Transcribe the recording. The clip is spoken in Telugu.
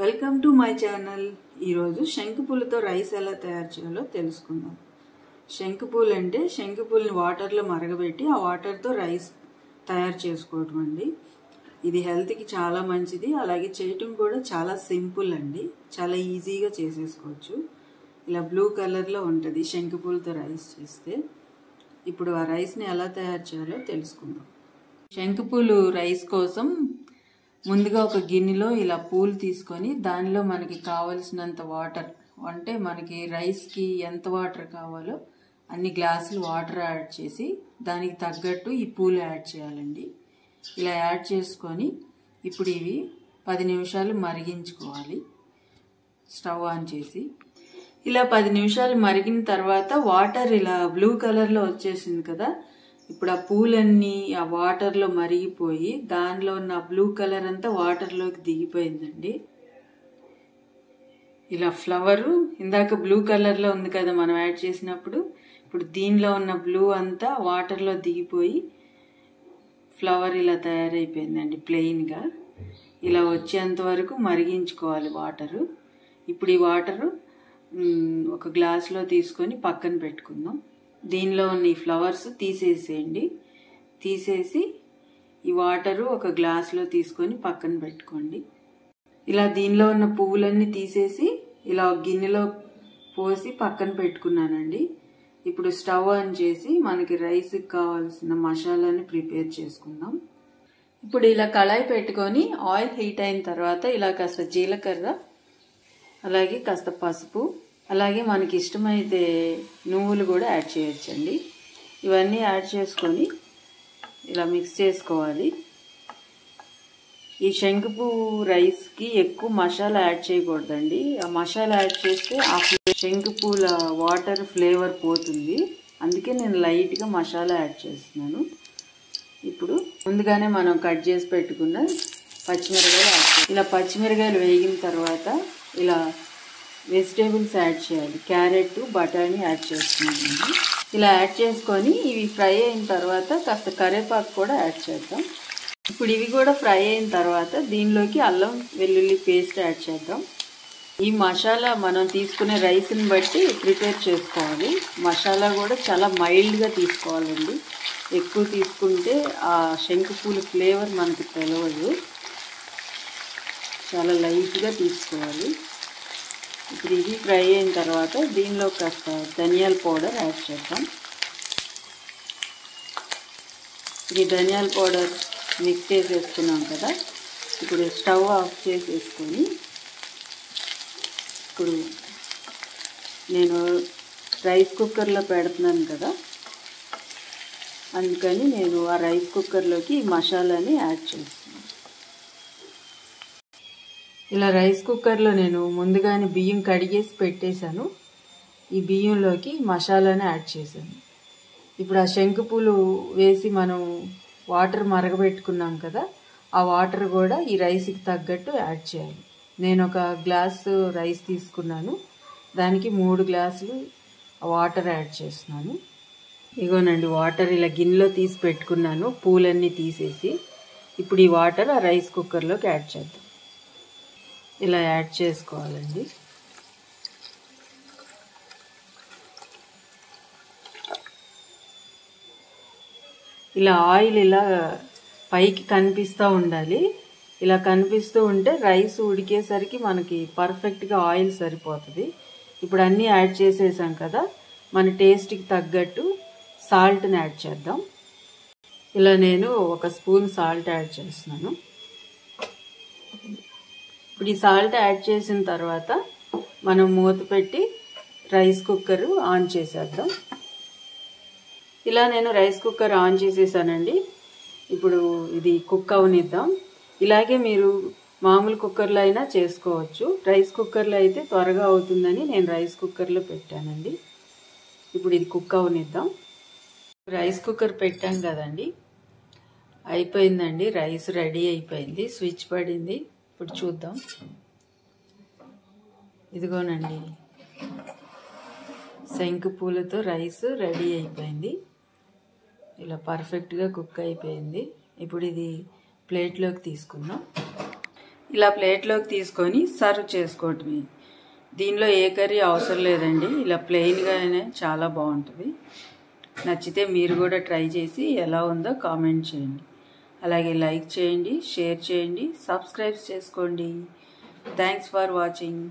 Welcome to my channel. ఈరోజు శంకుపూలతో రైస్ ఎలా తయారు చేయాలో తెలుసుకుందాం. శంకుపూలు అంటే శంకుపూలని వాటర్లో మరగబెట్టి ఆ వాటర్తో రైస్ తయారు చేసుకోవటం అండి. ఇది హెల్త్కి చాలా మంచిది, అలాగే చేయటం కూడా చాలా సింపుల్ అండి. చాలా ఈజీగా చేసేసుకోవచ్చు. ఇలా బ్లూ కలర్లో ఉంటుంది శంకుపూలతో రైస్ చేస్తే. ఇప్పుడు ఆ రైస్ని ఎలా తయారు చేయాలో తెలుసుకుందాం. శంకుపూలు రైస్ కోసం ముందుగా ఒక గిన్నెలో ఇలా పూలు తీసుకొని దానిలో మనకి కావలసినంత వాటర్, అంటే మనకి రైస్కి ఎంత వాటర్ కావాలో అన్ని గ్లాసులు వాటర్ యాడ్ చేసి దానికి తగ్గట్టు ఈ పూలు యాడ్ చేయాలండి. ఇలా యాడ్ చేసుకొని ఇప్పుడు ఇవి 10 నిమిషాలు మరిగించుకోవాలి. స్టవ్ ఆన్ చేసి ఇలా 10 నిమిషాలు మరిగిన తర్వాత వాటర్ ఇలా బ్లూ కలర్లో వచ్చేసింది కదా. ఇప్పుడు ఆ పూలన్నీ ఆ వాటర్లో మరిగిపోయి దానిలో ఉన్న బ్లూ కలర్ అంతా వాటర్లోకి దిగిపోయిందండి. ఇలా ఫ్లవరు ఇందాక బ్లూ కలర్లో ఉంది కదా మనం యాడ్ చేసినప్పుడు, ఇప్పుడు దీనిలో ఉన్న బ్లూ అంతా వాటర్లో దిగిపోయి ఫ్లవర్ ఇలా తయారైపోయిందండి ప్లెయిన్గా. ఇలా వచ్చేంత వరకు మరిగించుకోవాలి వాటరు. ఇప్పుడు ఈ వాటరు ఒక గ్లాసులో తీసుకొని పక్కన పెట్టుకుందాం. దీనిలో ఉన్న ఈ ఫ్లవర్స్ తీసేసేయండి. తీసేసి ఈ వాటరు ఒక గ్లాసులో తీసుకొని పక్కన పెట్టుకోండి. ఇలా దీనిలో ఉన్న పువ్వులన్నీ తీసేసి ఇలా గిన్నెలో పోసి పక్కన పెట్టుకున్నానండి. ఇప్పుడు స్టవ్ ఆన్ చేసి మనకి రైస్కి కావాల్సిన మసాలాని ప్రిపేర్ చేసుకుందాం. ఇప్పుడు ఇలా కళాయి పెట్టుకొని ఆయిల్ హీట్ అయిన తర్వాత ఇలా కాస్త జీలకర్ర, అలాగే కాస్త పసుపు, అలాగే మనకి ఇష్టమైతే నువ్వులు కూడా యాడ్ చేయొచ్చండి. ఇవన్నీ యాడ్ చేసుకొని ఇలా మిక్స్ చేసుకోవాలి. ఈ శంకుపూ రైస్కి ఎక్కువ మసాలా యాడ్ చేయకూడదండి. ఆ మసాలా యాడ్ చేస్తే ఆ శంకుపూల వాటర్ ఫ్లేవర్ పోతుంది. అందుకే నేను లైట్గా మసాలా యాడ్ చేస్తున్నాను. ఇప్పుడు ముందుగానే మనం కట్ చేసి పెట్టుకున్న పచ్చిమిరకాయలు యాడ్ చేయాలి. ఇలా పచ్చిమిరకాయలు వేగిన తర్వాత ఇలా వెజిటేబుల్స్ యాడ్ చేయాలి. క్యారెట్, బఠానీ యాడ్ చేస్తున్నాను. ఇలా యాడ్ చేసుకొని ఇవి ఫ్రై అయిన తర్వాత కాస్త కరివేపాకు కూడా యాడ్ చేద్దాం. ఇప్పుడు ఇవి కూడా ఫ్రై అయిన తర్వాత దీనిలోకి అల్లం వెల్లుల్లి పేస్ట్ యాడ్ చేద్దాం. ఈ మసాలా మనం తీసుకునే రైస్ని బట్టి ప్రిపేర్ చేసుకోవాలి. మసాలా కూడా చాలా మైల్డ్గా తీసుకోవాలండి. ఎక్కువ తీసుకుంటే ఆ శంకుపూల ఫ్లేవర్ మనకు తెలియదు. చాలా లైట్గా తీసుకోవాలి. ఇప్పుడు ఇది ఫ్రై అయిన తర్వాత దీనిలో కాస్త ధనియాల పౌడర్ యాడ్ చేద్దాం. ఇది ధనియాల పౌడర్ మిక్స్ చేసేసుకున్నాం కదా. ఇప్పుడు స్టవ్ ఆఫ్ చేసేసుకొని ఇప్పుడు నేను రైస్ కుక్కర్లో పెడుతున్నాను కదా, అందుకని నేను ఆ రైస్ కుక్కర్లోకి ఈ మసాలాని యాడ్ చేస్తున్నాను. ఇలా రైస్ కుక్కర్లో నేను ముందుగానే బియ్యం కడిగేసి పెట్టేశాను. ఈ బియ్యంలోకి మసాలాని యాడ్ చేశాను. ఇప్పుడు ఆ శంకుపూలు వేసి మనం వాటర్ మరగబెట్టుకున్నాం కదా, ఆ వాటర్ కూడా ఈ రైస్కి తగ్గట్టు యాడ్ చేయాలి. నేను ఒక గ్లాసు రైస్ తీసుకున్నాను, దానికి 3 గ్లాసులు వాటర్ యాడ్ చేస్తున్నాను. ఇగోనండి వాటర్ ఇలా గిన్నెలో తీసి పెట్టుకున్నాను పూలన్నీ తీసేసి. ఇప్పుడు ఈ వాటర్ ఆ రైస్ కుక్కర్లోకి యాడ్ చేద్దాం. ఇలా యాడ్ చేసుకోవాలండి. ఇలా ఆయిల్ ఇలా పైకి కనిపిస్తూ ఉండాలి. ఇలా కనిపిస్తూ ఉంటే రైస్ ఉడికేసరికి మనకి పర్ఫెక్ట్గా ఆయిల్ సరిపోతుంది. ఇప్పుడు అన్నీ యాడ్ చేసేసాం కదా, మన టేస్ట్కి తగ్గట్టు సాల్ట్ని యాడ్ చేద్దాం. ఇలా నేను 1 స్పూన్ సాల్ట్ యాడ్ చేస్తున్నాను. ఇప్పుడు ఈ సాల్ట్ యాడ్ చేసిన తర్వాత మనం మూత పెట్టి రైస్ కుక్కర్ ఆన్ చేసేద్దాం. ఇలా నేను రైస్ కుక్కర్ ఆన్ చేసేసానండి. ఇప్పుడు ఇది కుక్ అవనిద్దాం. ఇలాగే మీరు మామూలు కుక్కర్లో అయినా చేసుకోవచ్చు. రైస్ కుక్కర్లో అయితే త్వరగా అవుతుందని నేను రైస్ కుక్కర్లో పెట్టానండి. ఇప్పుడు ఇది కుక్ అవనిద్దాం. రైస్ కుక్కర్ పెట్టాం కదండి, అయిపోయిందండి. రైస్ రెడీ అయిపోయింది. స్విచ్ పడింది. ఇప్పుడు చూద్దాం. ఇదిగోనండి శంకుపూలతో రైస్ రెడీ అయిపోయింది. ఇలా పర్ఫెక్ట్గా కుక్ అయిపోయింది. ఇప్పుడు ఇది ప్లేట్లోకి తీసుకుందాం. ఇలా ప్లేట్లోకి తీసుకొని సర్వ్ చేసుకోవటమే. దీనిలో ఏ కర్రీ అవసరం లేదండి, ఇలా ప్లెయిన్గానే చాలా బాగుంటుంది. నచ్చితే మీరు కూడా ట్రై చేసి ఎలా ఉందో కామెంట్ చేయండి. అలాగే లైక్ చేయండి, షేర్ చేయండి, సబ్స్క్రైబ్ చేసుకోండి. Thanks for watching.